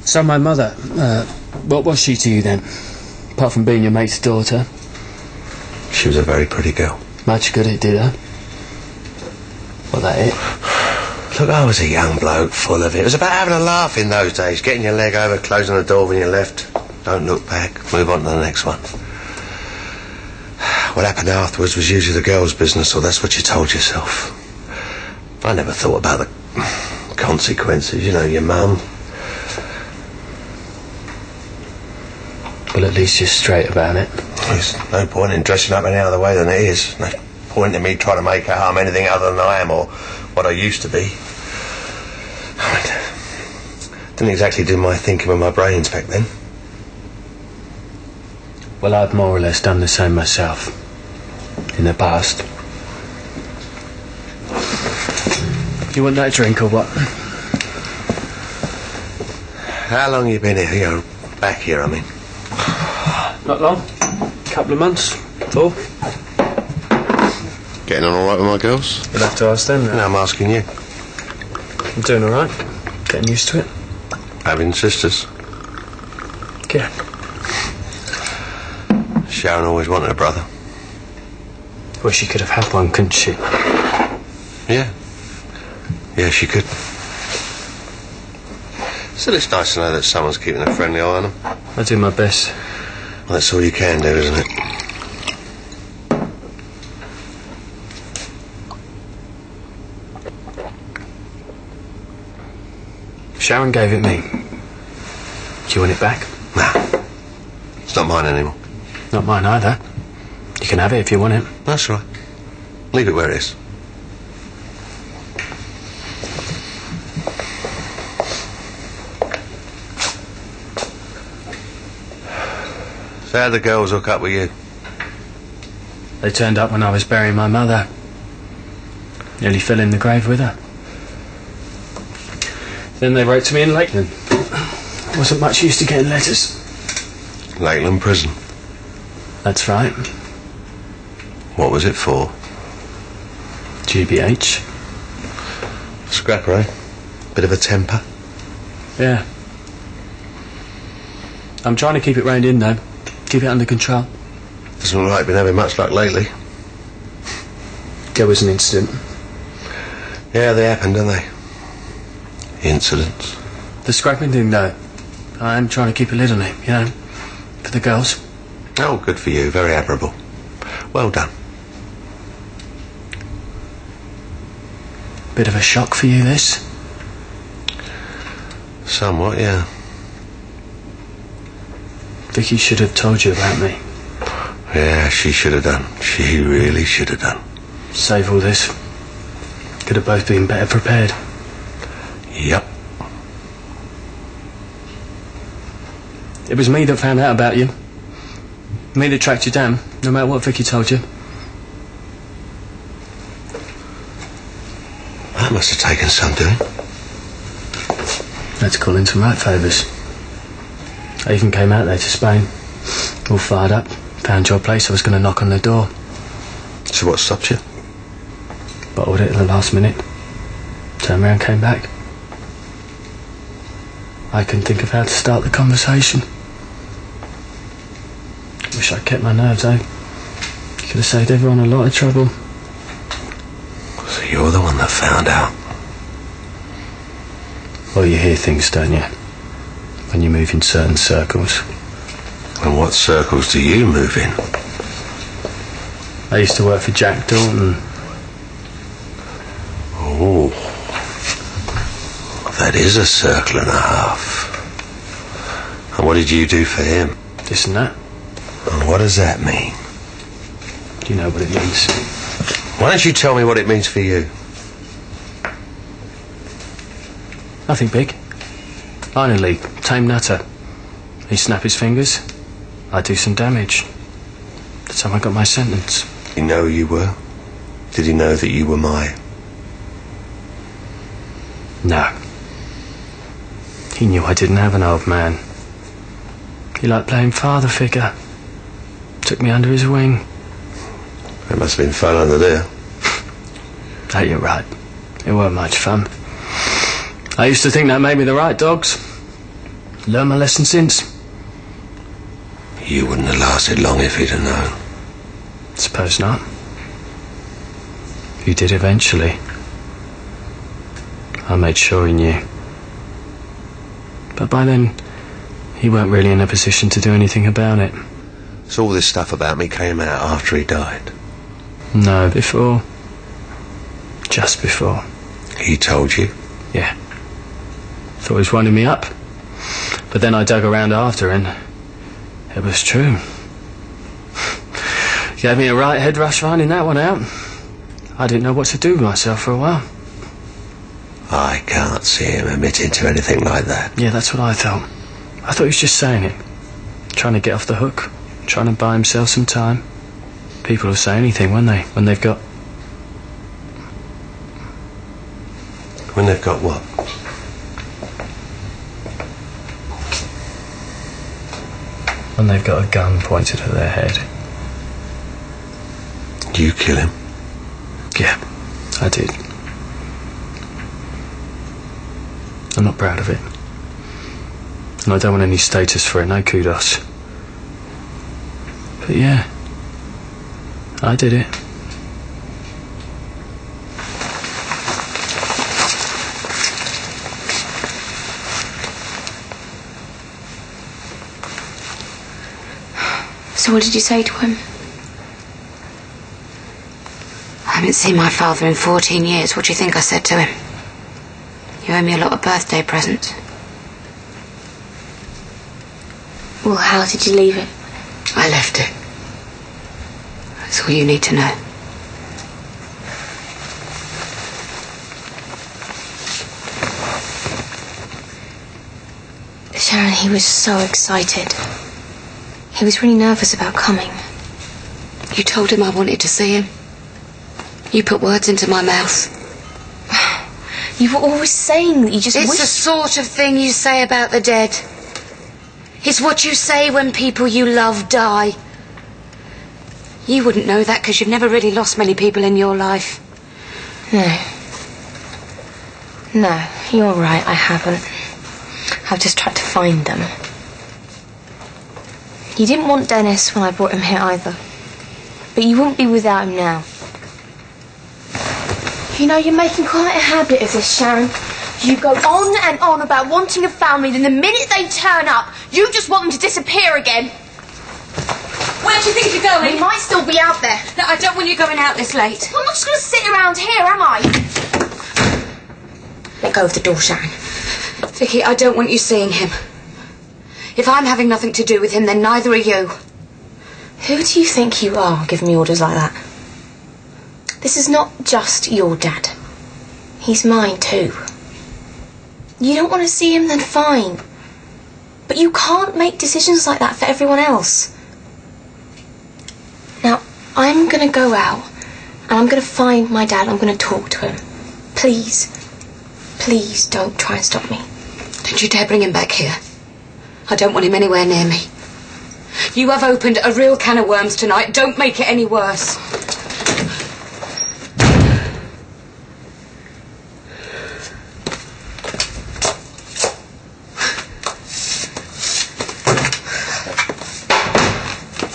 So my mother, what was she to you then? Apart from being your mate's daughter? She was a very pretty girl. Much good it did her. What, that it? Look, I was a young bloke, full of it. It was about having a laugh in those days. Getting your leg over, closing the door when you left. Don't look back, move on to the next one. What happened afterwards was usually the girl's business, or that's what you told yourself. I never thought about the consequences, you know, your mum. Well, at least you're straight about it. There's no point in dressing up any other way than it is. No point in me trying to make her I'm anything other than I am, or what I used to be. I didn't exactly do my thinking with my brains back then. Well, I've more or less done the same myself. In the past. You want that drink or what? How long you been here? You're back here, I mean. Not long. Couple of months. 4. Getting on all right with my girls? You'll have to ask them now. No, I'm asking you. I'm doing all right. Getting used to it. Having sisters? Yeah. Sharon always wanted a brother. Well, she could have had one, couldn't she? Yeah. Yeah, she could. Still, it's nice to know that someone's keeping a friendly eye on them. I do my best. Well, that's all you can do, isn't it? Sharon gave it me. Do you want it back? No. It's not mine anymore. Not mine either. You can have it if you want it. That's right. Leave it where it is. So how'd the girls hook up with you? They turned up when I was burying my mother. Nearly fell in the grave with her. Then they wrote to me in Lakeland. Wasn't much used to getting letters. Lakeland Prison. That's right. What was it for? GBH. Scrapper, eh? Bit of a temper? Yeah. I'm trying to keep it reined in, though. Keep it under control. Doesn't look like you've been having much luck lately. There was an incident. Yeah, they happen, don't they? Incidents. The scrapping thing, though. I am trying to keep a lid on it, you know, for the girls. Oh, good for you. Very admirable. Well done. Bit of a shock for you, this? Somewhat, yeah. Vicki should have told you about me. Yeah, she should have done. She really should have done. Save all this. Could have both been better prepared. Yep. It was me that found out about you. Me that tracked you down, no matter what Vicki told you. That must have taken some doing. That's calling some right favours. I even came out there to Spain, all fired up. Found your place, I was going to knock on the door. So what stopped you? Bottled it at the last minute. Turned around, came back. I couldn't think of how to start the conversation. Wish I'd kept my nerves, eh? Could have saved everyone a lot of trouble. So you're the one that found out? Well, you hear things, don't you? When you move in certain circles. And what circles do you move in? I used to work for Jack Dalton. Oh. That is a circle and a half. And what did you do for him? This and that. And what does that mean? Do you know what it means? Why don't you tell me what it means for you? Nothing big. Minor league, tame nutter. He'd snap his fingers, I'd do some damage. That's how I got my sentence. Did he know who you were? Did he know that you were my... No. He knew I didn't have an old man. He liked playing father figure. Took me under his wing. It must have been fun under there. Oh, you're right. It weren't much fun. I used to think that made me the right dogs. Learned my lesson since? You wouldn't have lasted long if he'd have known. Suppose not. You did eventually. I made sure he knew. But by then, he weren't really in a position to do anything about it. So all this stuff about me came out after he died? No, before. Just before. He told you? Yeah. Thought he was winding me up. But then I dug around after and it was true. Gave me a right head rush finding that one out. I didn't know what to do with myself for a while. I can't see him admitting to anything like that. Yeah, that's what I thought. I thought he was just saying it. Trying to get off the hook. Trying to buy himself some time. People will say anything, won't they? When they've got... When they've got what? When they've got a gun pointed at their head. Did you kill him? Yeah, I did. I'm not proud of it. And I don't want any status for it, no kudos. But yeah, I did it. So what did you say to him? I haven't seen my father in 14 years. What do you think I said to him? You owe me a lot of birthday presents. Well, how did you leave it? I left it. That's all you need to know. Sharon, he was so excited. He was really nervous about coming. You told him I wanted to see him. You put words into my mouth. You were always saying that you just It's wished... the sort of thing you say about the dead. It's what you say when people you love die. You wouldn't know that because you've never really lost many people in your life. No, you're right, I haven't. I've just tried to find them. You didn't want Dennis when I brought him here either. But you wouldn't be without him now. You know, you're making quite a habit of this, Sharon. You go on and on about wanting a family, then the minute they turn up, you just want them to disappear again. Where do you think you're going? They might still be out there. No, I don't want you going out this late. I'm not just going to sit around here, am I? Let go of the door, Sharon. Vicki, I don't want you seeing him. If I'm having nothing to do with him, then neither are you. Who do you think you are, giving me orders like that? This is not just your dad. He's mine too. You don't want to see him, then fine. But you can't make decisions like that for everyone else. Now, I'm going to go out and I'm going to find my dad. I'm going to talk to him. Please, please don't try and stop me. Don't you dare bring him back here. I don't want him anywhere near me. You have opened a real can of worms tonight. Don't make it any worse.